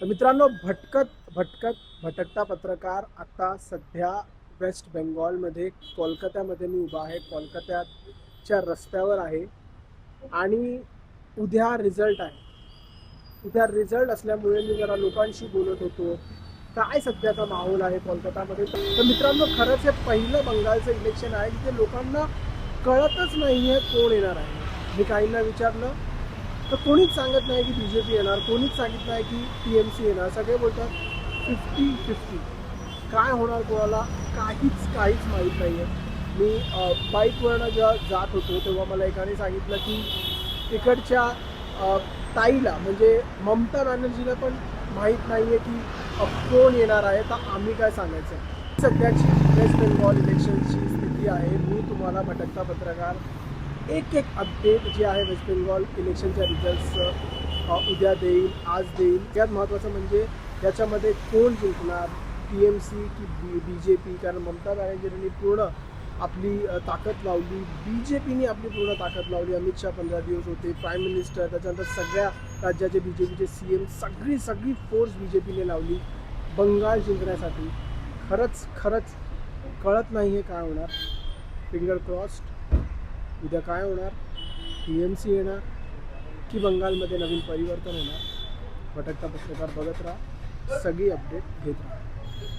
तर मित्रांनो, भटकता पत्रकार आता सध्या वेस्ट बेंगॉलमध्ये कोलकात्यामध्ये मी उभा आहे. कोलकात्याच्या रस्त्यावर आहे आणि उद्या रिझल्ट आहे. उद्या रिझल्ट असल्यामुळे मी जरा लोकांशी बोलत होतो. काय सध्याचा माहोल आहे कोलकातामध्ये. तर मित्रांनो, खरंच हे पहिलं बंगालचं इलेक्शन आहे जिथे लोकांना कळतच नाही आहे कोण येणार आहे. मी काहींना विचारलं तर कोणीच सांगत नाही की BJP येणार, कोणीच सांगितलं नाही की TMC येणार. सगळे बोलतात 50-50. काय होणार कोणाला काहीच माहीत नाही आहे. मी बाईकवरनं जेव्हा जात होतो तेव्हा मला एकाने सांगितलं की तिकडच्या ताईला म्हणजे ममता बॅनर्जीला पण माहीत नाही आहे की कोण येणार आहे. तर आम्ही काय सांगायचं. सध्याची वेस्ट बेंगॉल इलेक्शनची स्थिती आहे. मी तुम्हाला भटकता पत्रकार एक अपडेट जे आहे वेस्ट बेंगॉल इलेक्शनच्या रिझल्ट्सचं उद्या देईल, आज देईल. त्यात महत्त्वाचं म्हणजे याच्यामध्ये कोण जिंकणार, TMC की BJP. कारण ममता बॅनर्जींनी पूर्ण आपली ताकद लावली, BJPने आपली पूर्ण ताकद लावली. अमित शहा 15 दिवस होते प्राईम मिनिस्टर, त्याच्यानंतर सगळ्या राज्याचे BJPचे CM, सगळी फोर्स BJPने लावली बंगाल जिंकण्यासाठी. खरंच कळत नाही आहे काय होणार. Finger crossed. उद्या काय होणार, TMC येणार की बंगालमध्ये नवीन परिवर्तन होणार. भटकता पत्रकार बघत राहा, सगळी अपडेट घेत राहा.